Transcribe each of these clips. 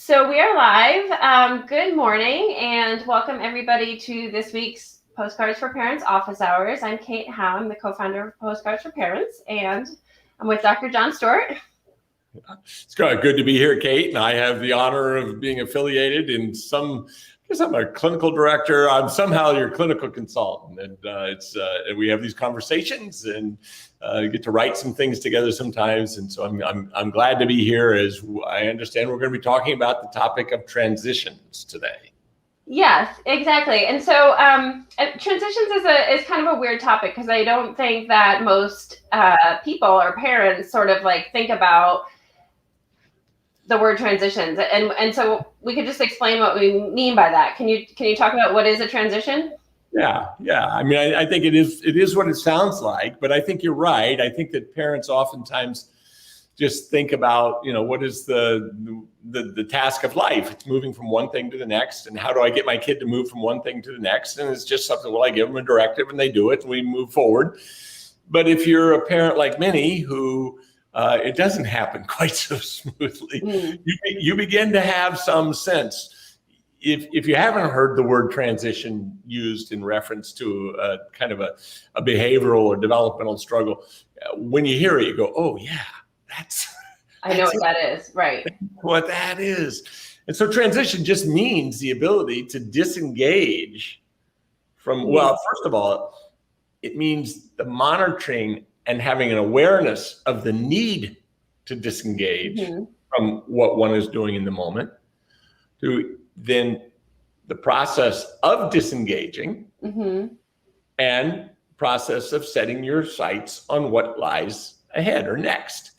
So we are live. Good morning and welcome everybody to this week's Postcards for Parents office hours. I'm Kate Howe. I'm the co-founder of Postcards for Parents, and I'm with Dr. John Stewart. It's good to be here, Kate. And I have the honor of being affiliated in I guess I'm a clinical director. I'm somehow your clinical consultant. And we have these conversations and get to write some things together sometimes. And so I'm glad to be here, as I understand we're going to be talking about the topic of transitions today. Yes, exactly. And so transitions is kind of a weird topic because I don't think that most people or parents sort of like think about the word transitions, and so we could just explain what we mean by that. Can you talk about what is a transition? Yeah. I mean, I think it is what it sounds like, but I think you're right. I think that parents oftentimes just think about, what is the task of life? It's moving from one thing to the next, and how do I get my kid to move from one thing to the next? And it's just something, well, I give them a directive and they do it and we move forward. But if you're a parent like many who it doesn't happen quite so smoothly, you begin to have some sense. If you haven't heard the word transition used in reference to a kind of a behavioral or developmental struggle, when you hear it, you go, oh yeah, I know what that is, right? What that is. And so transition just means the ability to disengage from, well, first of all, it means the monitoring and having an awareness of the need to disengage from what one is doing in the moment, to then the process of disengaging and process of setting your sights on what lies ahead or next.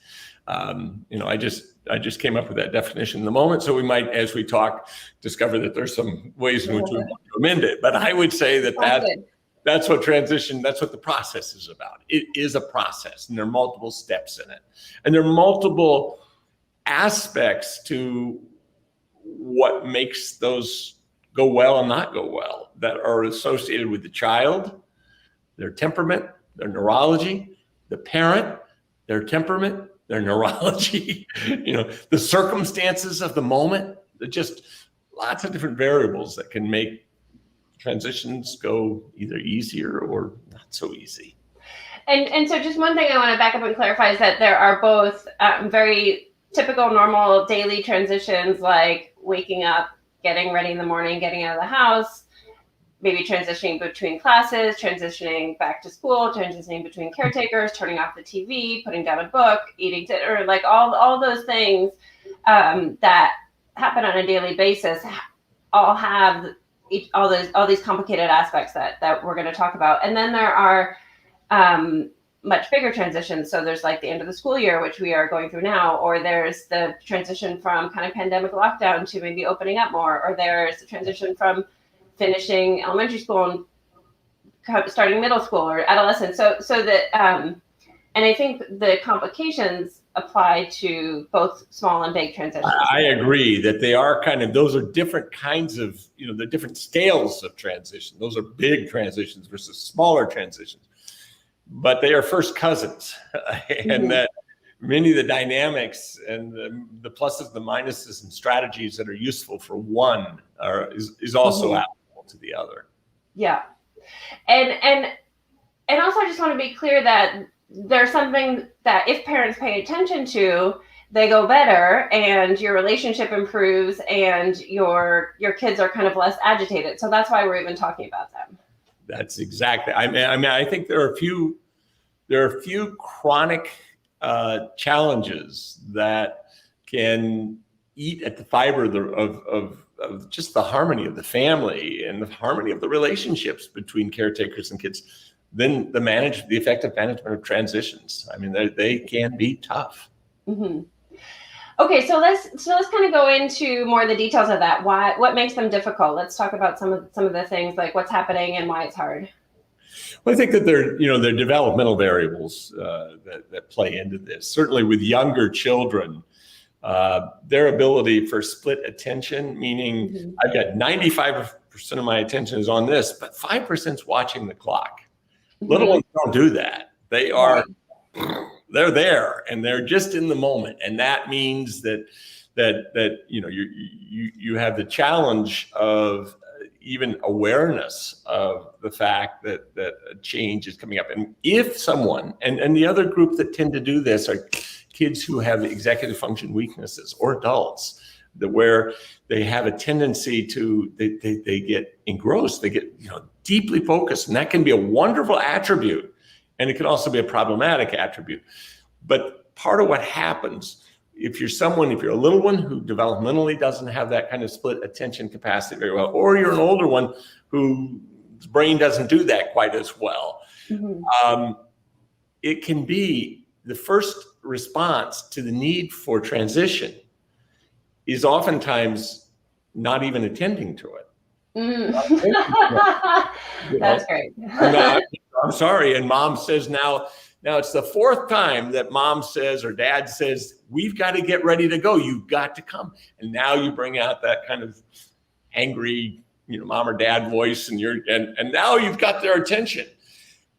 I just came up with that definition in the moment, so we might, as we talk, discover that there's some ways in which we want to amend it. But I would say that's what the process is about. It is a process, and there are multiple steps in it. And there are multiple aspects to what makes those go well and not go well that are associated with the child, their temperament, their neurology, the parent, their temperament, their neurology, the circumstances of the moment. There are just lots of different variables that can make transitions go either easier or not so easy. And so just one thing I want to back up and clarify is that there are both very typical, normal daily transitions, like waking up, getting ready in the morning, getting out of the house, maybe transitioning between classes, transitioning back to school, transitioning between caretakers, turning off the TV, putting down a book, eating dinner, like all those things that happen on a daily basis all have all these complicated aspects that we're going to talk about. And then there are much bigger transitions. So there's like the end of the school year, which we are going through now, or there's the transition from kind of pandemic lockdown to maybe opening up more, or there's the transition from finishing elementary school and starting middle school or adolescence. So that, and I think the complications apply to both small and big transitions. I agree that they are those are different kinds of, the different scales of transition. Those are big transitions versus smaller transitions, but they are first cousins. And that many of the dynamics and the pluses, the minuses, and strategies that are useful for one is also applicable to the other. Yeah. And also I just want to be clear that there's something that if parents pay attention to, they go better and your relationship improves and your kids are kind of less agitated. So that's why we're even talking about them. That's exactly. I mean, I think there are a few chronic challenges that can eat at the fiber of just the harmony of the family and the harmony of the relationships between caretakers and kids. Then the effective management of transitions. I mean, they can be tough. Okay, so let's kind of go into more of the details of that. What makes them difficult? Let's talk about some of the things, like what's happening and why it's hard. Well, I think that there are developmental variables that play into this. Certainly with younger children, their ability for split attention, meaning I've got 95% of my attention is on this, but 5% is watching the clock. Little ones don't do that. They're there and they're just in the moment. And that means that that you have the challenge of even awareness of the fact that a change is coming up. And if someone, and the other group that tend to do this are kids who have executive function weaknesses, or adults that where they have a tendency to, they get engrossed, they get deeply focused, and that can be a wonderful attribute, and it can also be a problematic attribute. But part of what happens if you're a little one who developmentally doesn't have that kind of split attention capacity very well, or you're an older one whose brain doesn't do that quite as well, it can be the first response to the need for transition is oftentimes not even attending to it. That's great. I'm sorry. And mom says now it's the fourth time that mom says or dad says, we've got to get ready to go. You've got to come. And now you bring out that kind of angry, mom or dad voice, and now you've got their attention.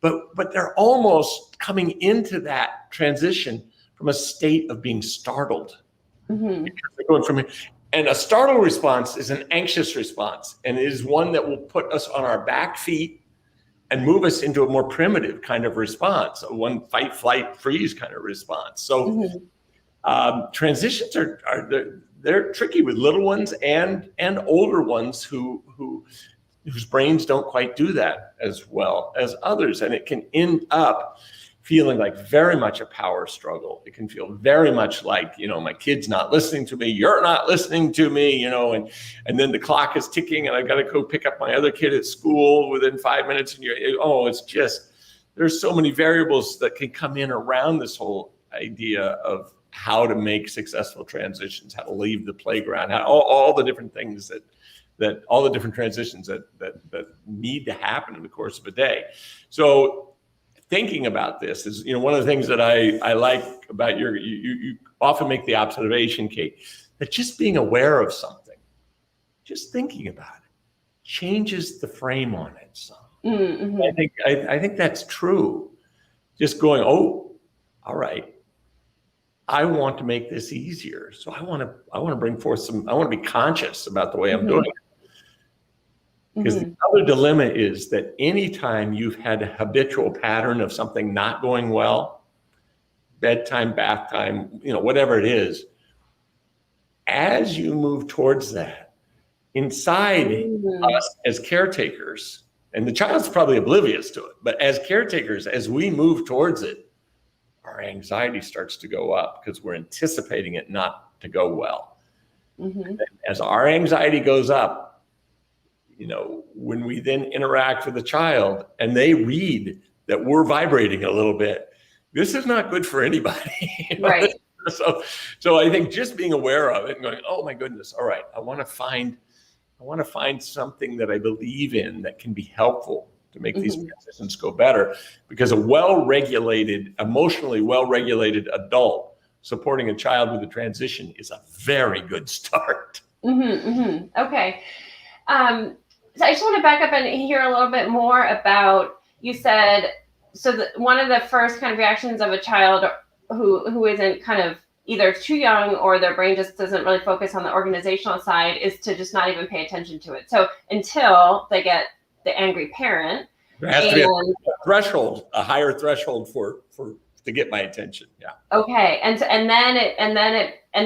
But they're almost coming into that transition from a state of being startled. Because they're going from, and a startle response is an anxious response, and it is one that will put us on our back feet and move us into a more primitive kind of response, one fight, flight, freeze kind of response. So transitions they're tricky with little ones and older ones whose brains don't quite do that as well as others, and it can end up feeling like very much a power struggle. It can feel very much like, my kid's not listening to me, you're not listening to me, and then the clock is ticking and I've got to go pick up my other kid at school within 5 minutes. And it's just, there's so many variables that can come in around this whole idea of how to make successful transitions, how to leave the playground, how all the different things that all the different transitions that need to happen in the course of a day. So thinking about this is, one of the things that I like about you often make the observation, Kate, that just being aware of something, just thinking about it, changes the frame on it some. I think that's true. Just going, all right, I want to make this easier. So I want to bring forth I want to be conscious about the way I'm doing it. Because the other dilemma is that anytime you've had a habitual pattern of something not going well, bedtime, bath time, whatever it is, as you move towards that, inside us as caretakers, and the child's probably oblivious to it, but as caretakers, as we move towards it, our anxiety starts to go up because we're anticipating it not to go well. As our anxiety goes up, when we then interact with the child and they read that we're vibrating a little bit, this is not good for anybody. Right. So I think just being aware of it and going, oh my goodness, all right, I want to find something that I believe in that can be helpful to make these transitions go better, because a emotionally well-regulated adult supporting a child with a transition is a very good start. Okay. So I just want to back up and hear a little bit more about, you said, so one of the first kind of reactions of a child who isn't kind of either too young or their brain just doesn't really focus on the organizational side is to just not even pay attention to it. So until they get the angry parent. There has to be a higher threshold to get my attention. Yeah. Okay. And then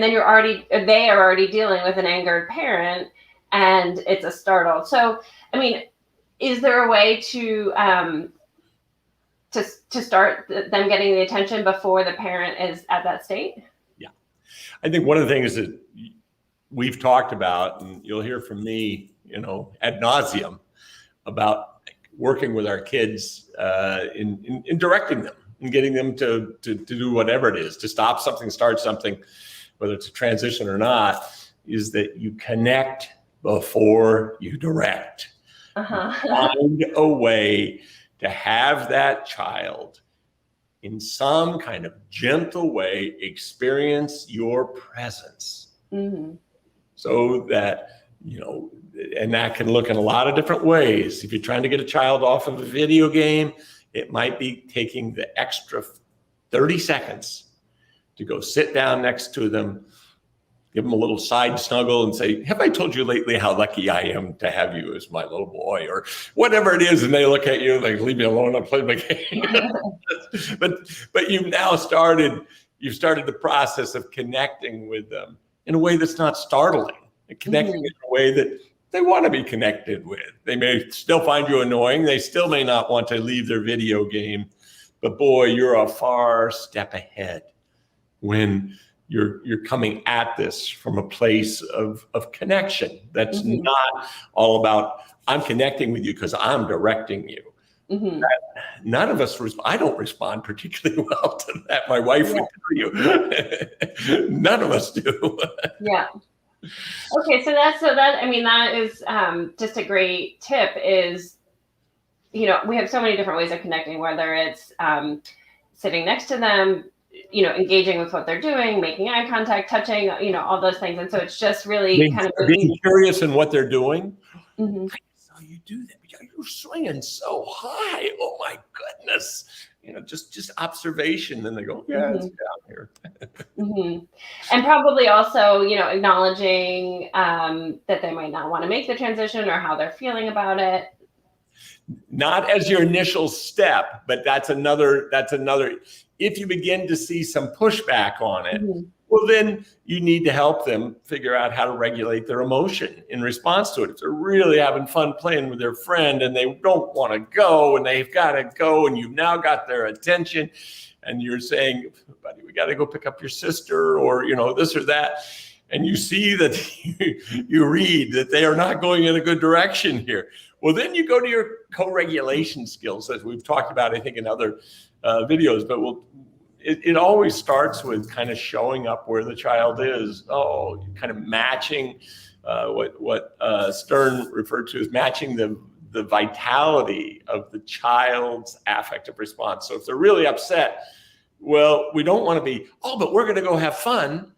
they are already dealing with an angered parent, and it's a startle. So, I mean, is there a way to start them getting the attention before the parent is at that state? Yeah. I think one of the things that we've talked about, and you'll hear from me, ad nauseum, about working with our kids in directing them and getting them to do whatever it is, to stop something, start something, whether it's a transition or not, is that you connect before you direct. Find a way to have that child in some kind of gentle way experience your presence. So that, and that can look in a lot of different ways. If you're trying to get a child off of a video game, it might be taking the extra 30 seconds to go sit down next to them, give them a little side snuggle and say, have I told you lately how lucky I am to have you as my little boy, or whatever it is. And they look at you and like, leave me alone, I'm playing my game. but you've started the process of connecting with them in a way that's not startling, and connecting in a way that they want to be connected with. They may still find you annoying. They still may not want to leave their video game, but boy, you're a far step ahead when you're coming at this from a place of connection. That's not all about, I'm connecting with you because I'm directing you. None of us, I don't respond particularly well to that. My wife would tell you. None of us do. Yeah. Okay, so that is just a great tip. Is, we have so many different ways of connecting, whether it's sitting next to them, engaging with what they're doing, making eye contact, touching, all those things. And so it's just really being curious in what they're doing. I saw you do that. You're swinging so high. Oh my goodness. Just observation. Then they go, yeah, it's down here. And probably also, acknowledging that they might not want to make the transition or how they're feeling about it. Not as your initial step, but that's another, if you begin to see some pushback on it, well, then you need to help them figure out how to regulate their emotion in response to it. If they're really having fun playing with their friend and they don't want to go and they've got to go and you've now got their attention and you're saying, buddy, we got to go pick up your sister, or, this or that. And you see that you read that they are not going in a good direction here. Well, then you go to your co-regulation skills, as we've talked about, I think, in other videos, but it always starts with kind of showing up where the child is. Kind of matching what Stern referred to as matching the vitality of the child's affective response. So if they're really upset, well, we don't want to be, but we're going to go have fun.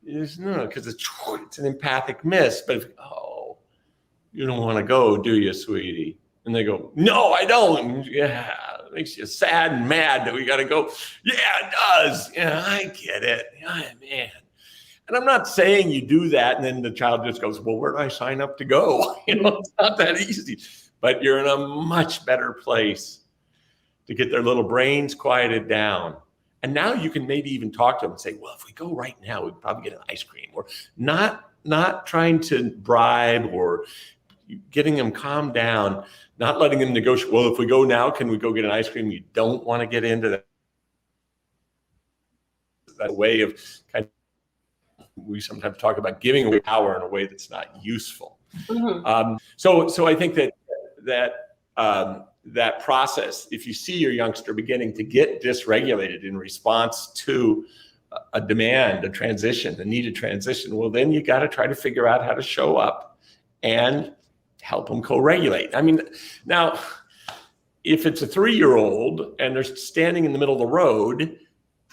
No, because it's an empathic miss. But you don't want to go, do you, sweetie? And they go, no, I don't. Yeah, it makes you sad and mad that we got to go. Yeah, it does. Yeah, I get it. Yeah, man. And I'm not saying you do that and then the child just goes, well, where do I sign up to go? It's not that easy. But you're in a much better place to get their little brains quieted down. And now you can maybe even talk to them and say, well, if we go right now, we'd probably get an ice cream. Or not trying to bribe or getting them calmed down, not letting them negotiate. Well, if we go now, can we go get an ice cream? You don't want to get into that way of we sometimes talk about giving away power in a way that's not useful. So I think that process, if you see your youngster beginning to get dysregulated in response to a demand, a transition, a needed transition, well, then you got to try to figure out how to show up and help them co-regulate. Now, if it's a 3-year-old and they're standing in the middle of the road,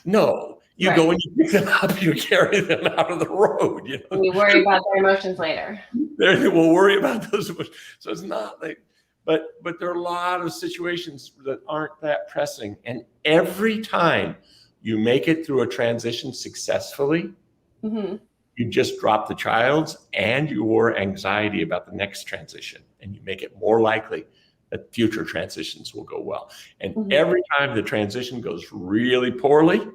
no, you go and you pick them up, you carry them out of the road. And you worry about their emotions later. We'll worry about those emotions. So it's not like, but there are a lot of situations that aren't that pressing. And every time you make it through a transition successfully, you just drop the child's and your anxiety about the next transition, and you make it more likely that future transitions will go well. And every time the transition goes really poorly,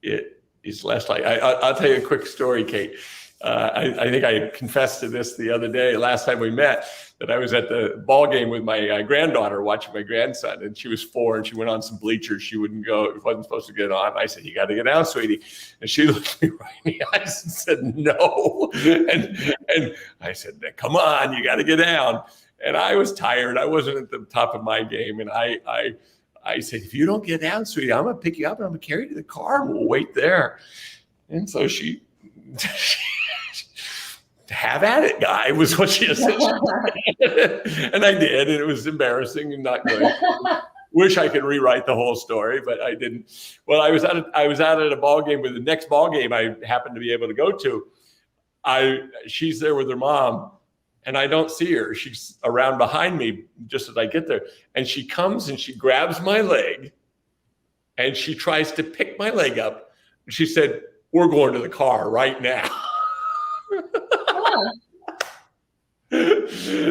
it is less like, I'll tell you a quick story, Kate. I think I confessed to this the other day, last time we met, that I was at the ball game with my granddaughter watching my grandson, and she was 4 and she went on some bleachers. She wouldn't go, wasn't supposed to get on. I said, you got to get down, sweetie. And she looked me right in the eyes and said, no. And I said, come on, you got to get down. And I was tired. I wasn't at the top of my game. And I said, if you don't get down, sweetie, I'm going to pick you up and I'm going to carry you to the car and we'll wait there. And so she have at it, guy, was what she said. And I did, and it was embarrassing and not good. Wish I could rewrite the whole story, but I didn't. Well, I was out at a ball game with the next ball game I happened to be able to go to. She's there with her mom, and I don't see her. She's around behind me just as I get there, and she comes and she grabs my leg, and she tries to pick my leg up. She said, "We're going to the car right now."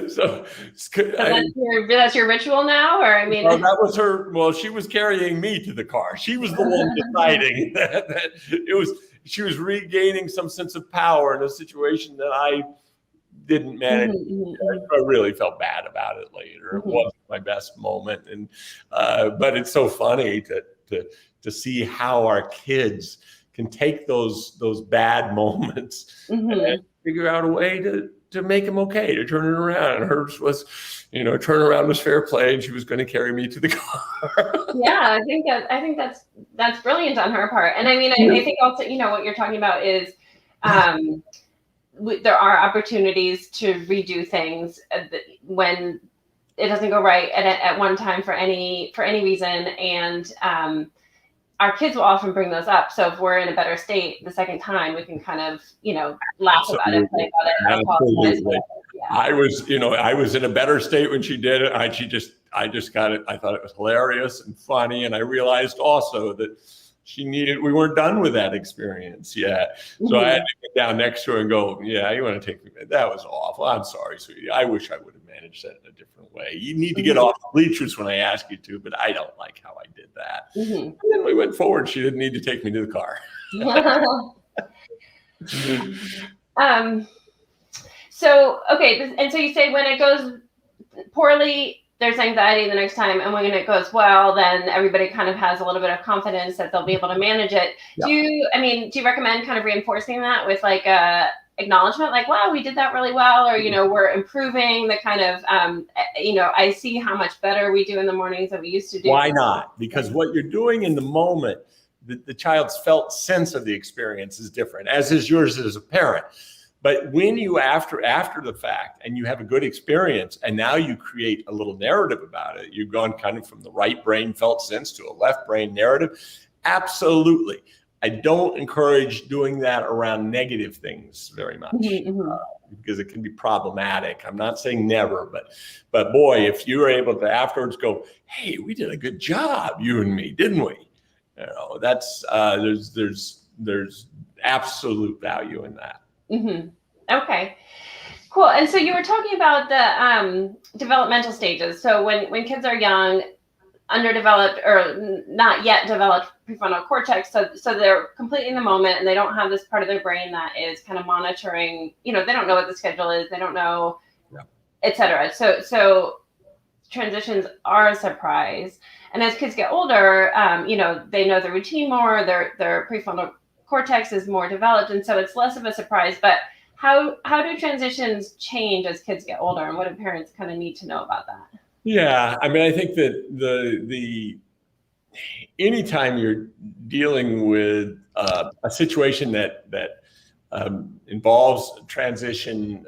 So that's your ritual now, or I mean, well, that was her. Well, she was carrying me to the car. She was the one deciding that it was. She was regaining some sense of power in a situation that I didn't manage. I really felt bad about it later. It wasn't my best moment, and but it's so funny to see how our kids can take those bad moments and figure out a way to make them okay, to turn it around. And hers was, turn around was fair play, and she was going to carry me to the car. Yeah, I think that's brilliant on her part. And I mean, I think also, what you're talking about is there are opportunities to redo things when it doesn't go right at one time for any reason, and our kids will often bring those up. So if we're in a better state the second time, we can kind of, laugh about it, play about it, apologize. Yeah. I was in a better state when she did it. I just got it. I thought it was hilarious and funny. And I realized also that we weren't done with that experience yet. So I had to get down next to her and go, yeah, you want to take me? That was awful. I'm sorry, sweetie. I wish I would have managed that in a different way. You need to get off the bleachers when I ask you to, but I don't like how I did that. And then we went forward. She didn't need to take me to the car. So, okay. And so you say when it goes poorly, there's anxiety the next time, and when it goes well, then everybody kind of has a little bit of confidence that they'll be able to manage it. Yeah. Do you recommend kind of reinforcing that with like a acknowledgement, like, wow, we did that really well, or, we're improving the kind of, I see how much better we do in the mornings than we used to do. Why not? Because what you're doing in the moment, the child's felt sense of the experience is different, as is yours as a parent. But when you, after the fact, and you have a good experience, and now you create a little narrative about it, you've gone kind of from the right brain felt sense to a left brain narrative. Absolutely. I don't encourage doing that around negative things very much because it can be problematic. I'm not saying never, but boy, if you're able to afterwards go, hey, we did a good job, you and me, didn't we? That's there's absolute value in that. Okay, cool. And so you were talking about the developmental stages. So when kids are young, underdeveloped or not yet developed prefrontal cortex, so they're completely in the moment and they don't have this part of their brain that is kind of monitoring, they don't know what the schedule is, they don't know, etc. So transitions are a surprise. And as kids get older, they know the routine more, their prefrontal cortex is more developed, and so it's less of a surprise. But how do transitions change as kids get older, and what do parents kind of need to know about that? Yeah, I mean, I think that the anytime you're dealing with a situation that involves transition,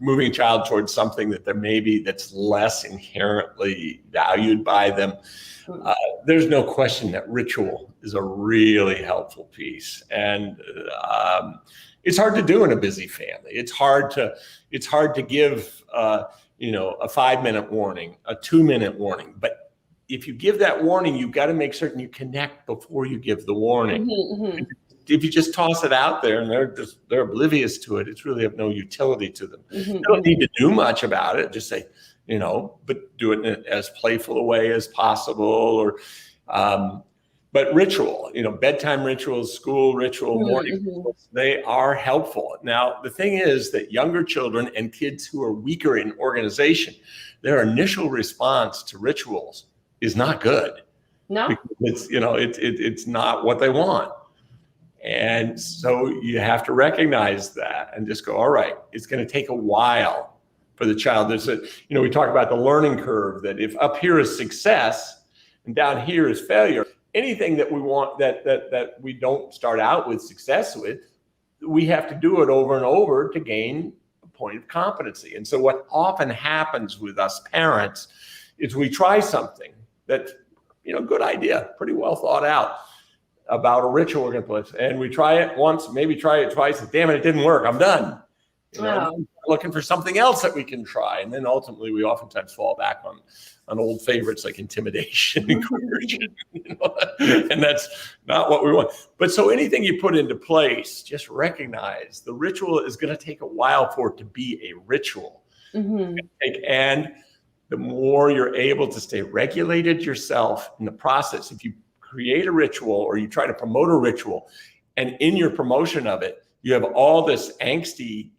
moving a child towards something that that's less inherently valued by them, there's no question that ritual is a really helpful piece, and it's hard to do in a busy family. It's hard to give a 5-minute warning, a 2-minute warning, but if you give that warning, you've got to make certain you connect before you give the warning. If you just toss it out there and they're oblivious to it, it's really of no utility to them. You don't need to do much about it. Just say, but do it in as playful a way as possible, but ritual, bedtime rituals, school ritual, morning rituals, they are helpful. Now, the thing is that younger children and kids who are weaker in organization, their initial response to rituals is not good. No, because it's not what they want. And so you have to recognize that and just go, all right, it's going to take a while for the child. We talk about the learning curve, that if up here is success and down here is failure, anything that we want that we don't start out with success with, we have to do it over and over to gain a point of competency. And so what often happens with us parents is we try something that's, good idea, pretty well thought out about a ritual we're going to put, and we try it once, maybe try it twice, and damn it didn't work, I'm done. looking for something else that we can try. And then ultimately we oftentimes fall back on old favorites like intimidation and coercion, and that's not what we want. But so anything you put into place, just recognize the ritual is going to take a while for it to be a ritual. And the more you're able to stay regulated yourself in the process, if you create a ritual or you try to promote a ritual, and in your promotion of it, you have all this angsty,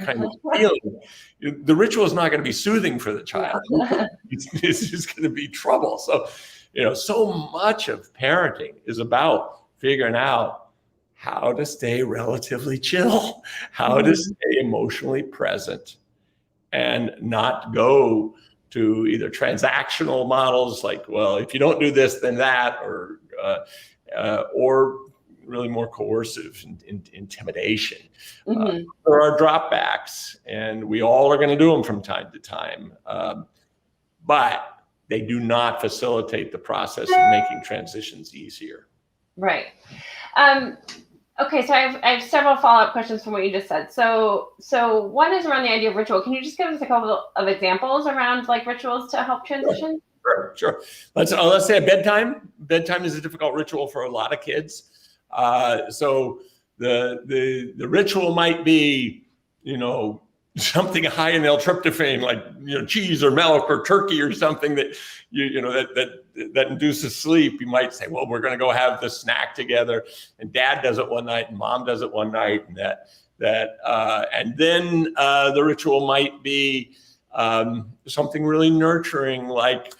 kind of feeling, the ritual is not going to be soothing for the child. It's just going to be trouble. So, so much of parenting is about figuring out how to stay relatively chill, how to stay emotionally present, and not go to either transactional models like, well, if you don't do this, then that, or really more coercive intimidation. There are dropbacks, and we all are going to do them from time to time, but they do not facilitate the process of making transitions easier. Right. Okay, so I have several follow-up questions from what you just said. So one is around the idea of ritual. Can you just give us a couple of examples around like rituals to help transition? Sure. Let's say a bedtime. Bedtime is a difficult ritual for a lot of kids. So the ritual might be, something high in L-tryptophan, like, cheese or milk or turkey or something that, that induces sleep. You might say, well, we're going to go have this snack together, and dad does it one night and mom does it one night, and and then the ritual might be something really nurturing, like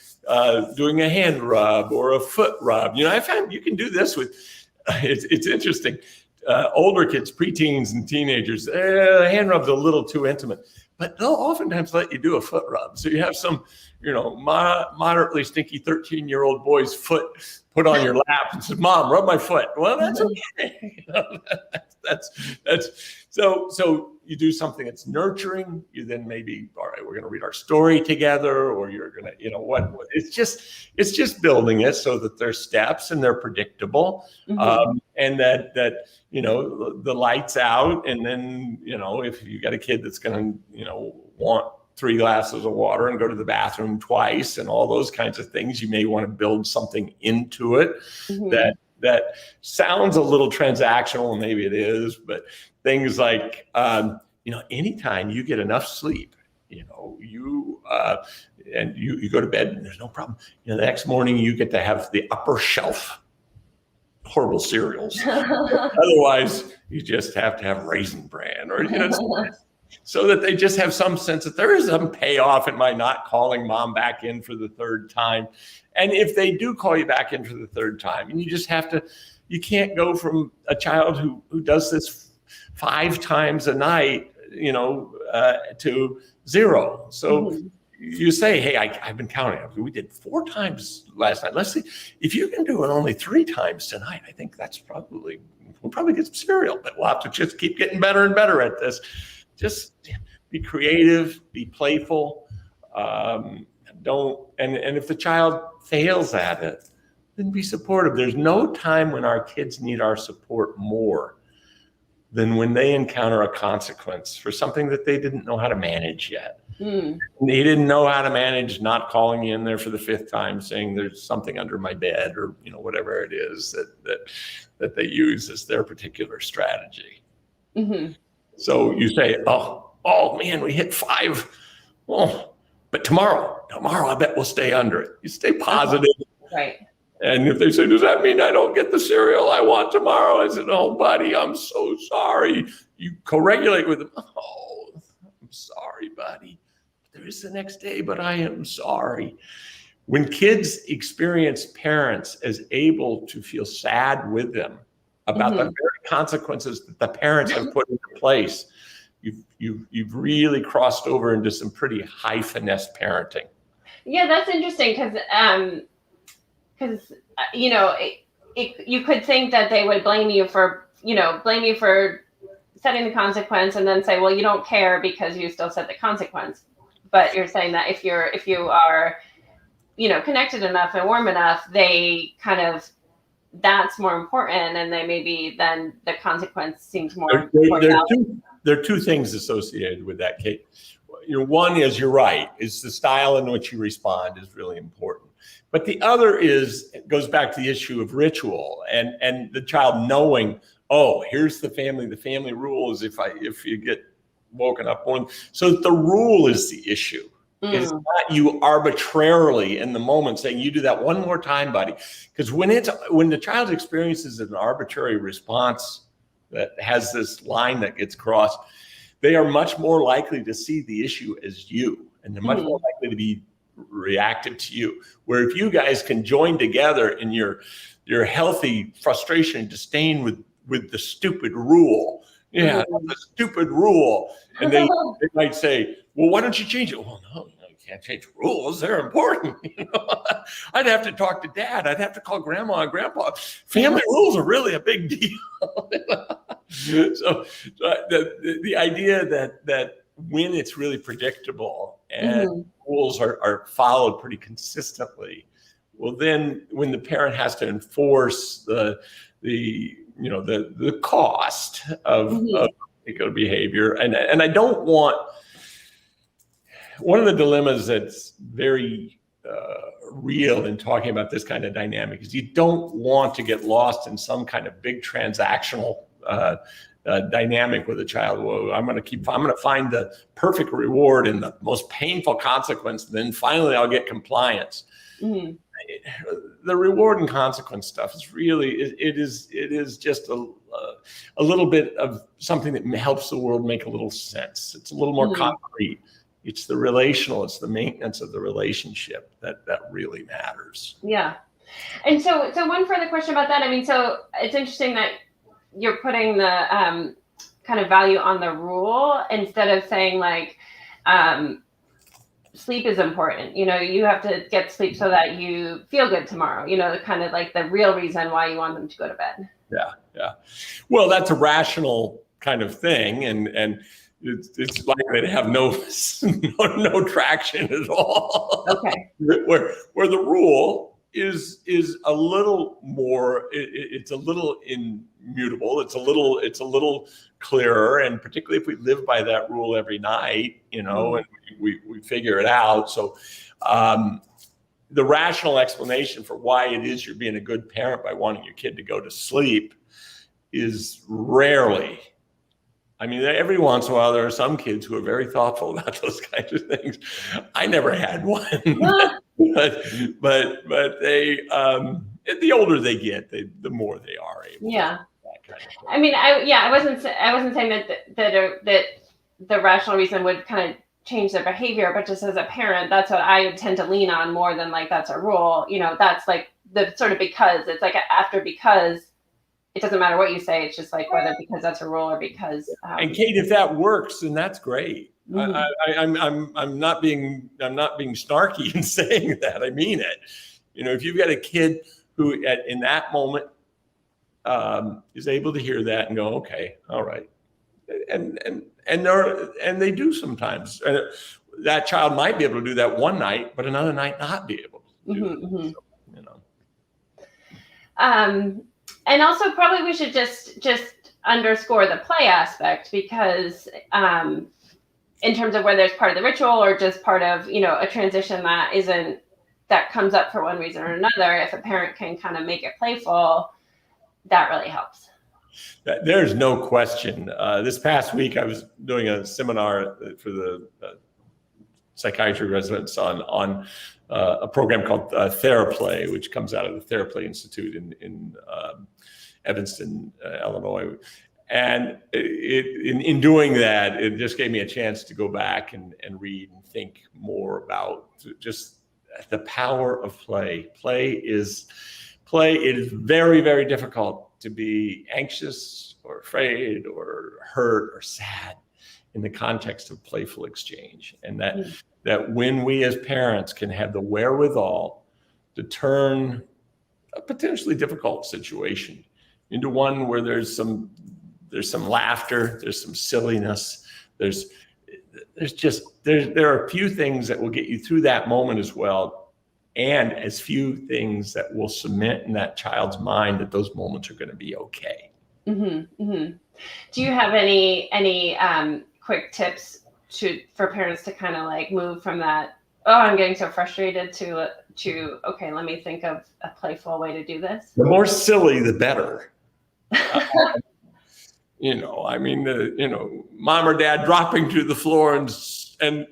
doing a hand rub or a foot rub. I found you can do this with, it's interesting. Older kids, preteens and teenagers, hand rub's a little too intimate, but they'll oftentimes let you do a foot rub. So you have some, moderately stinky 13-year-old boy's foot put on your lap and says, "Mom, rub my foot." Well, that's okay. That's so you do something that's nurturing. You then maybe, all right, we're going to read our story together, or you're going to, what? It's just building it so that there's steps and they're predictable, and that the lights out, and then if you got a kid that's going to want 3 glasses of water and go to the bathroom twice and all those kinds of things, you may want to build something into it that sounds a little transactional, and maybe it is, but things like, anytime you get enough sleep, you go to bed and there's no problem. The next morning you get to have the upper shelf horrible cereals. Otherwise, you just have to have Raisin Bran, or so that they just have some sense that there is some payoff in my not calling mom back in for the third time. And if they do call you back in for the third time, and you can't go from a child who does this 5 times a night, to 0. So you say, hey, I've been counting. We did 4 times last night. Let's see if you can do it only 3 times tonight. I think we'll probably get some cereal, but we'll have to just keep getting better and better at this. Just be creative, be playful. And if the child fails at it, then be supportive. There's no time when our kids need our support more than when they encounter a consequence for something that they didn't know how to manage yet. They didn't know how to manage not calling you in there for the 5th time, saying there's something under my bed, or whatever it is that they use as their particular strategy. So you say, oh man, we hit 5. Oh, but tomorrow I bet we'll stay under it. You stay positive. Right. And if they say, does that mean I don't get the cereal I want tomorrow? I said, oh, buddy, I'm so sorry. You co-regulate with them. Oh, I'm sorry, buddy. There is the next day, but I am sorry. When kids experience parents as able to feel sad with them about the very consequences that the parents have put into place, you've really crossed over into some pretty high finesse parenting. Yeah, that's interesting because you could think that they would blame you for setting the consequence, and then say, well, you don't care because you still set the consequence. But you're saying that if you are connected enough and warm enough, they kind of, that's more important, and they maybe then the consequence seems more important. there are two things associated with that, Kate. One is, you're right, is the style in which you respond is really important. But the other it goes back to the issue of ritual and the child knowing, oh, here's the family rule is if you get woken up on. So the rule is the issue. It's not you arbitrarily in the moment saying, you do that one more time, buddy. Because when the child experiences an arbitrary response that has this line that gets crossed, they are much more likely to see the issue as you, and they're much more likely to be reactive to you. Where if you guys can join together in your healthy frustration and disdain with the stupid rule, the stupid rule, and they might say, well, why don't you change it? Well, no, you can't change rules. They're important. I'd have to talk to Dad. I'd have to call Grandma and Grandpa. Family rules are really a big deal. So the idea that when it's really predictable and rules are followed pretty consistently, well, then when the parent has to enforce the cost of particular behavior, and I don't want, one of the dilemmas that's very real in talking about this kind of dynamic is you don't want to get lost in some kind of big transactional dynamic with a child. Well, I'm going to find the perfect reward in the most painful consequence, then finally I'll get compliance. The reward and consequence stuff is really, it is just a little bit of something that helps the world make a little sense. It's a little more concrete. It's the relational, it's the maintenance of the relationship that really matters. Yeah. And so one further question about that. I mean, so it's interesting that you're putting the kind of value on the rule instead of saying like, sleep is important. You have to get sleep so that you feel good tomorrow, kind of like the real reason why you want them to go to bed. Yeah. Well, that's a rational kind of thing. And it's likely to have no traction at all. Okay. Where the rule is a little more, it's a little immutable. It's a little clearer, and particularly if we live by that rule every night, and we figure it out. So the rational explanation for why it is you're being a good parent by wanting your kid to go to sleep is rarely. I mean, every once in a while, there are some kids who are very thoughtful about those kinds of things. I never had one, but they, the older they get, the more they are able. Yeah. To that kind of thing. I mean, I wasn't saying that the rational reason would kind of change their behavior, but just as a parent, that's what I tend to lean on more than like that's a rule. That's like the sort of because it's like after because. It doesn't matter what you say. It's just like whether because that's a rule or because. And Kate, if that works, then that's great. I'm not being snarky in saying that. I mean it. If you've got a kid who in that moment is able to hear that and go, okay, all right, and they do sometimes. And that child might be able to do that one night, but another night not be able to do that. So, And also probably we should just underscore the play aspect, because in terms of whether it's part of the ritual or just part of, a transition that comes up for one reason or another, if a parent can kind of make it playful, that really helps. There's no question. This past week, I was doing a seminar for the psychiatry residents on a program called TheraPlay, which comes out of the TheraPlay Institute in Evanston, Illinois. And in doing that, it just gave me a chance to go back and read and think more about just the power of play. It is very, very difficult to be anxious or afraid or hurt or sad in the context of playful exchange. And that when we as parents can have the wherewithal to turn a potentially difficult situation into one where there's some laughter, there's some silliness, there are a few things that will get you through that moment as well, and as few things that will cement in that child's mind that those moments are going to be okay. Do you have any quick tips for parents to kind of like move from that, oh, I'm getting so frustrated, to okay, let me think of a playful way to do this? The more silly, the better. I mean, mom or dad dropping to the floor and going,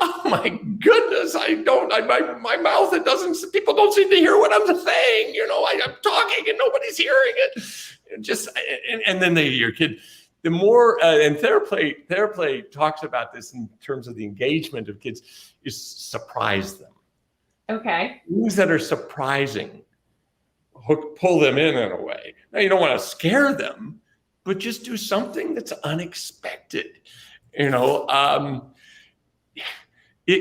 oh my goodness, my mouth, people don't seem to hear what I'm saying. I'm talking and nobody's hearing it. And then your kid, the more, and Theraplay talks about this in terms of the engagement of kids, is surprise them. Okay. Things that are surprising, pull them in a way. Now, you don't want to scare them, but just do something that's unexpected. It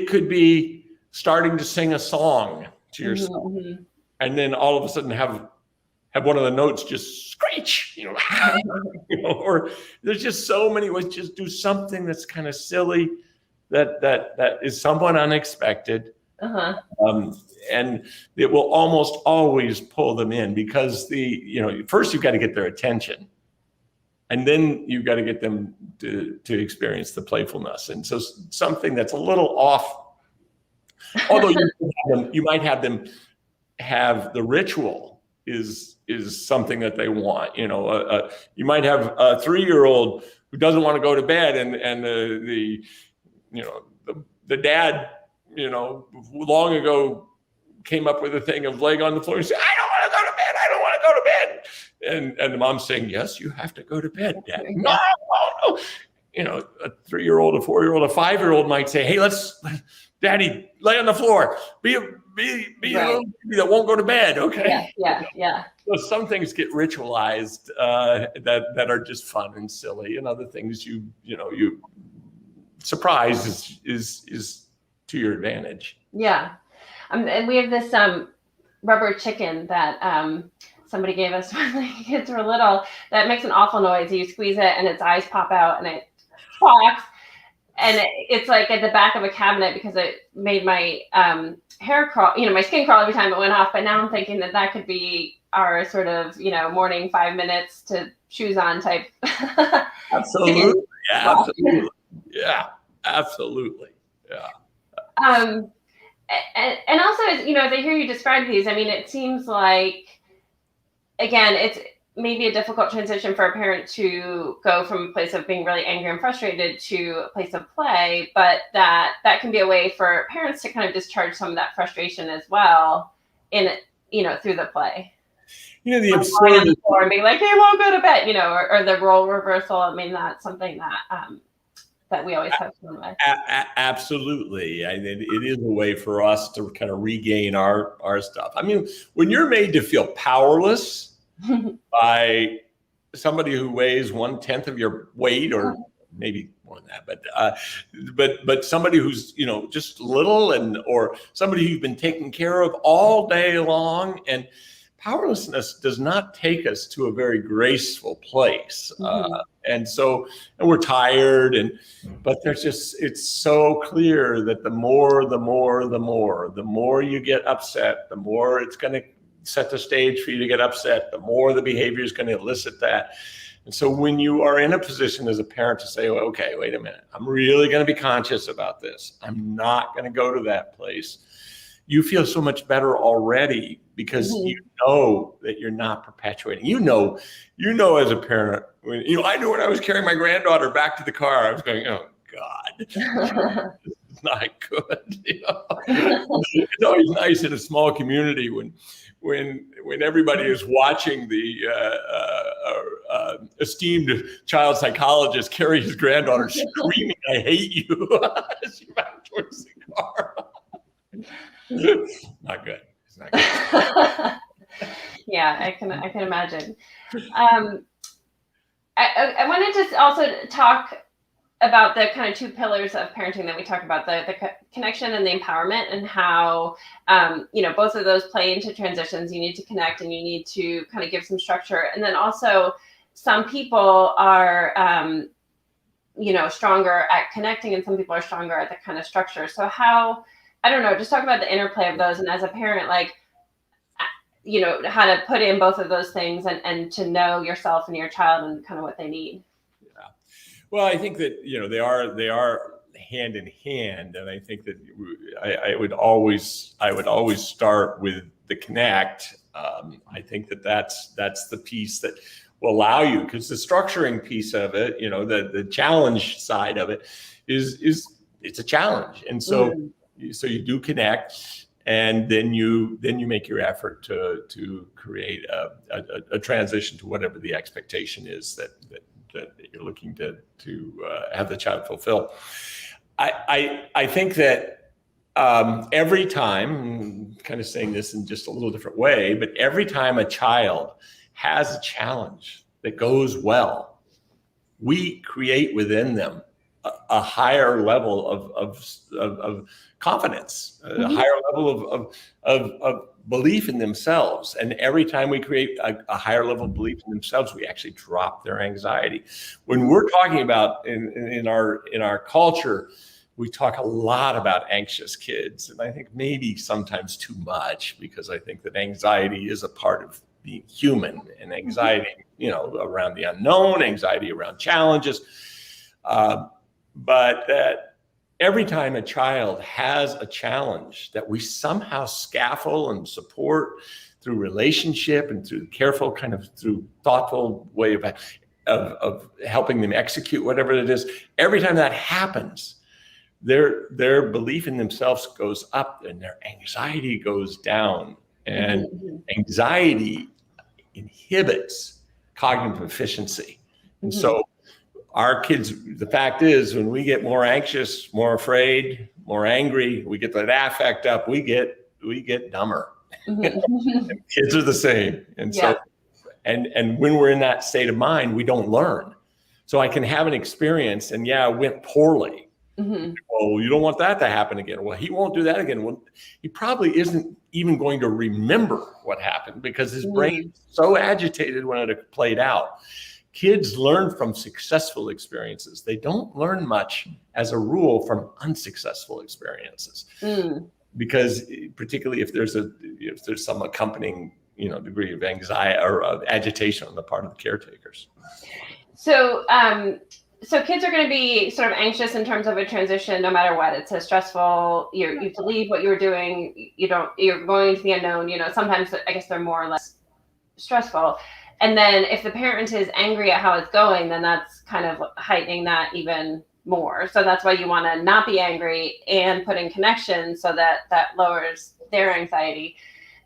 could be starting to sing a song to yourself, mm-hmm. and then all of a sudden have one of the notes just screech, or there's just so many ways. Just do something that's kind of silly, that is somewhat unexpected. Uh-huh. And it will almost always pull them in, because first you've got to get their attention, and then you've got to get them to experience the playfulness. And so something that's a little off, although you might have them have the ritual is something that they want. You might have a 3-year-old who doesn't want to go to bed, and the dad, long ago came up with a thing of laying on the floor and say, I don't want to go to bed. I don't want to go to bed. And the mom's saying, yes, you have to go to bed, Dad. No. A 3-year-old, a 4-year-old, a 5-year-old might say, hey, Daddy, lay on the floor. Be a little baby that won't go to bed. Okay. Yeah. So some things get ritualized that are just fun and silly, and other things you surprise is to your advantage. Yeah. And we have this rubber chicken that somebody gave us when the kids were little, that makes an awful noise. You squeeze it and its eyes pop out and it talks. And it's like at the back of a cabinet, because it made my hair crawl, my skin crawl every time it went off. But now I'm thinking that could be our sort of, morning 5 minutes to shoes on type. Absolutely. Yeah, absolutely. Yeah, absolutely. Yeah. And also, as I hear you describe these, I mean, it seems like, again, it's maybe a difficult transition for a parent to go from a place of being really angry and frustrated to a place of play, but that can be a way for parents to kind of discharge some of that frustration as well through the play. The absurdity, and being like, hey, won't go to bed, or the role reversal. I mean, that's something that we always have fun with. Absolutely. I mean, it is a way for us to kind of regain our stuff. I mean, when you're made to feel powerless by somebody who weighs 1/10 of your weight, or maybe more than that, but somebody who's, just little, or somebody who's been taken care of all day long, and powerlessness does not take us to a very graceful place. Mm-hmm. And we're tired, but it's so clear that the more you get upset, the more it's going to set the stage for you to get upset, the more the behavior is going to elicit that. And so when you are in a position as a parent to say, well, okay, wait a minute, I'm really going to be conscious about this. I'm not going to go to that place. You feel so much better already, because mm-hmm. you know that you're not perpetuating. You know as a parent, I knew when I was carrying my granddaughter back to the car, I was going, oh God, it's not good. It's always nice in a small community when everybody is watching the esteemed child psychologist carry his granddaughter screaming, I hate you, as she back towards the car. Not good. It's not good. Yeah, I can imagine. I wanted to also talk about the kind of two pillars of parenting that we talk about, the connection and the empowerment, and how both of those play into transitions. You need to connect, and you need to kind of give some structure, and then also some people are stronger at connecting, and some people are stronger at the kind of structure. So how, I don't know, just talk about the interplay of those. And as a parent, like, how to put in both of those things and to know yourself and your child and kind of what they need. Yeah. Well, I think that, they are hand in hand. And I think that I would always start with the connect. I think that that's the piece that will allow you, because the structuring piece of it, the challenge side of it is it's a challenge. And so, so you do connect, and then you make your effort to create a transition to whatever the expectation is that you're looking to have the child fulfill. I think that every time, I'm kind of saying this in just a little different way, but every time a child has a challenge that goes well, we create within them a higher level of confidence, a higher level of belief in themselves. And every time we create a higher level of belief in themselves, we actually drop their anxiety. When we're talking about in our culture, we talk a lot about anxious kids. And I think maybe sometimes too much, because I think that anxiety is a part of being human, and anxiety, around the unknown, anxiety around challenges. But that every time a child has a challenge that we somehow scaffold and support through relationship and through careful through thoughtful way of helping them execute whatever it is, every time that happens, their belief in themselves goes up and their anxiety goes down. And anxiety inhibits cognitive efficiency. And so our kids, the fact is, when we get more anxious, more afraid, more angry, we get that affect up, we get dumber. And kids are the same. And so, and when we're in that state of mind, we don't learn. So I can have an experience and it went poorly. Well, you don't want that to happen again. Well, he won't do that again. Well, he probably isn't even going to remember what happened because his brain is so agitated when it played out. Kids learn from successful experiences. They don't learn much, as a rule, from unsuccessful experiences, because particularly if there's some accompanying, degree of anxiety or of agitation on the part of the caretakers. So kids are going to be sort of anxious in terms of a transition, no matter what. It's a stressful. You have to leave what you were doing. You're going into the unknown. Sometimes I guess they're more or less stressful. And then if the parent is angry at how it's going, then that's kind of heightening that even more. So that's why you want to not be angry and put in connection so that lowers their anxiety.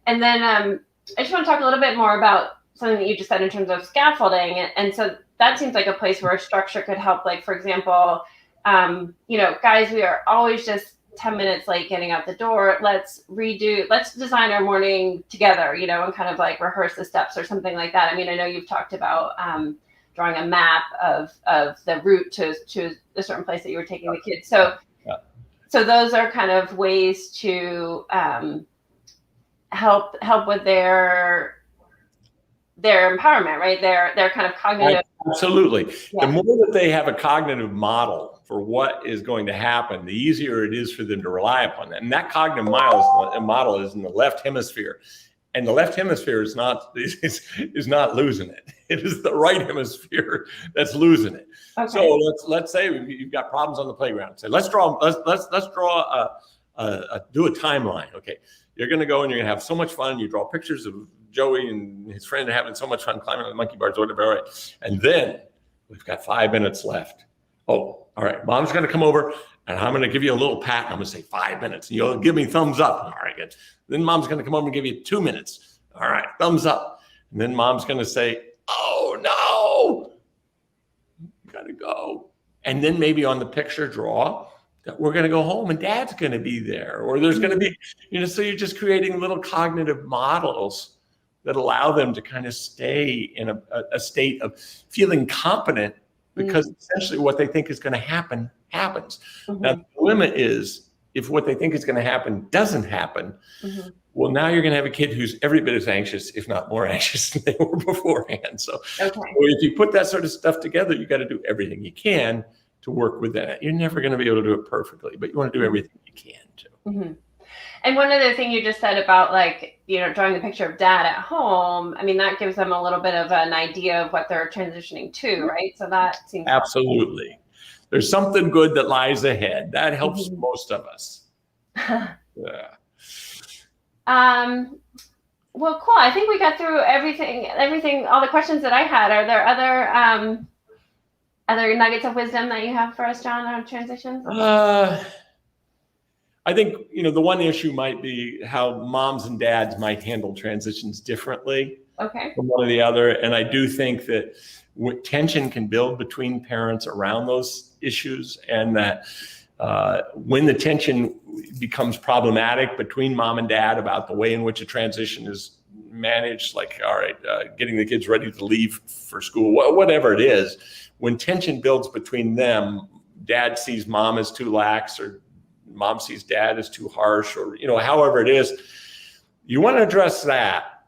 And then I just want to talk a little bit more about something that you just said in terms of scaffolding. And so that seems like a place where a structure could help. Like, for example, guys, we are always just 10 minutes late getting out the door. Let's design our morning together, and kind of like rehearse the steps or something like that. I mean, I know you've talked about drawing a map of the route to a certain place that you were taking the kids. So those are kind of ways to help with their empowerment, right? Their kind of cognitive. Absolutely. Yeah. The more that they have a cognitive model for what is going to happen, the easier it is for them to rely upon that. And that cognitive model is in the left hemisphere. And the left hemisphere is not losing it. It is the right hemisphere that's losing it. Okay. So let's say you've got problems on the playground. Say let's do a timeline. Okay, you're going to go and you're going to have so much fun. You draw pictures of Joey and his friend having so much fun climbing on the monkey bars, whatever. Right? And then we've got 5 minutes left. Oh, all right. Mom's going to come over and I'm going to give you a little pat. And I'm going to say 5 minutes. And you'll give me thumbs up. All right, good. Then mom's going to come over and give you 2 minutes. All right, thumbs up. And then mom's going to say, oh, no, you got to go. And then maybe on the picture draw that we're going to go home and dad's going to be there. Or there's going to be, so you're just creating little cognitive models that allow them to kind of stay in a state of feeling competent, because essentially what they think is going to happen happens. Now, the limit is if what they think is going to happen doesn't happen, well, now you're going to have a kid who's every bit as anxious, if not more anxious than they were beforehand. So if you put that sort of stuff together, you got to do everything you can to work with that. You're never going to be able to do it perfectly, but you want to do everything you can to. And one other thing you just said about like, drawing the picture of dad at home, I mean, that gives them a little bit of an idea of what they're transitioning to, right? So that seems Absolutely. Helpful. There's something good that lies ahead. That helps most of us. Yeah. Well, cool. I think we got through everything, all the questions that I had. Are there other nuggets of wisdom that you have for us, John, on transitions? I think, the one issue might be how moms and dads might handle transitions differently from one or the other. And I do think that tension can build between parents around those issues, and that when the tension becomes problematic between mom and dad about the way in which a transition is managed, like, all right, getting the kids ready to leave for school, whatever it is, when tension builds between them, dad sees mom as too lax, or mom sees dad as too harsh, or, however it is, you want to address that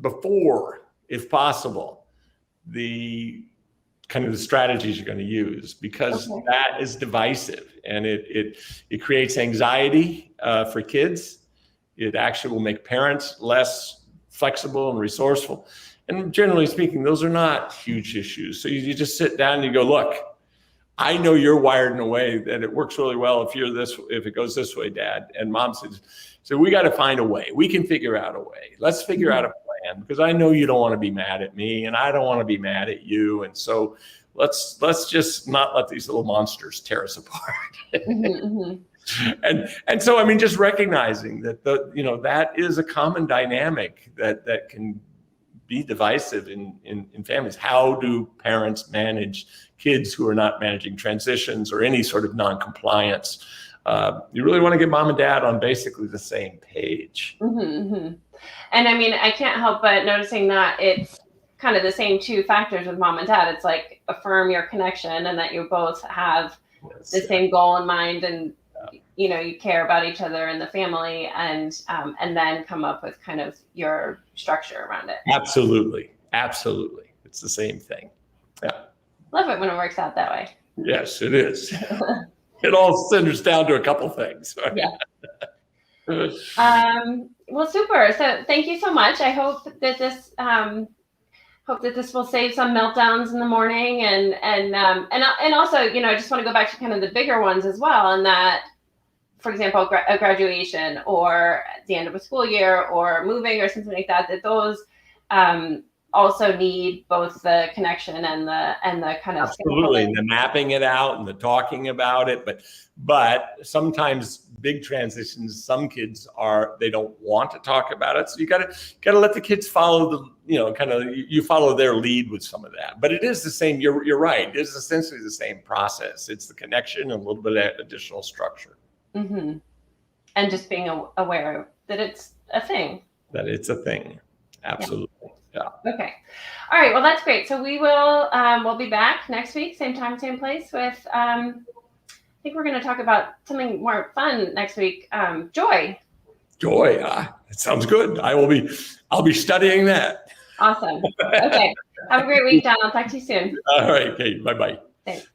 before, if possible, the kind of the strategies you're going to use, because that is divisive, and it creates anxiety for kids. It actually will make parents less flexible and resourceful. And generally speaking, those are not huge issues. So you just sit down and you go, look, I know you're wired in a way that it works really well if it goes this way, Dad. And Mom says, so we got to find a way. We can figure out a way. Let's figure out a plan, because I know you don't want to be mad at me, and I don't want to be mad at you. And so let's just not let these little monsters tear us apart. And so, I mean, just recognizing that that is a common dynamic that can be divisive in families. How do parents manage kids who are not managing transitions or any sort of non-compliance? You really want to get mom and dad on basically the same page. And I mean, I can't help but noticing that it's kind of the same two factors with mom and dad. It's like affirm your connection, and that you both have the same goal in mind, and you care about each other and the family, and then come up with kind of your structure around it. Absolutely. It's the same thing. Yeah. Love it when it works out that way. Yes, it is. It all centers down to a couple things. Yeah. Well, super. So thank you so much. I hope that this will save some meltdowns in the morning, and also, I just want to go back to kind of the bigger ones as well, and that, for example, a graduation or the end of a school year or moving or something like that, that those also need both the connection and the kind of absolutely, and the mapping it out and the talking about it. But sometimes big transitions, some kids they don't want to talk about it. So you got to let the kids follow you follow their lead with some of that. But it is the same. You're right. It is essentially the same process. It's the connection and a little bit of additional structure. And just being aware that it's a thing. Absolutely. Yeah. Okay. All right. Well, that's great. So we'll be back next week, same time, same place, with I think we're going to talk about something more fun next week. Joy. That sounds good. I'll be studying that. Awesome. Okay. Have a great week, John. I'll talk to you soon. All right. Okay. Bye-bye. Thanks.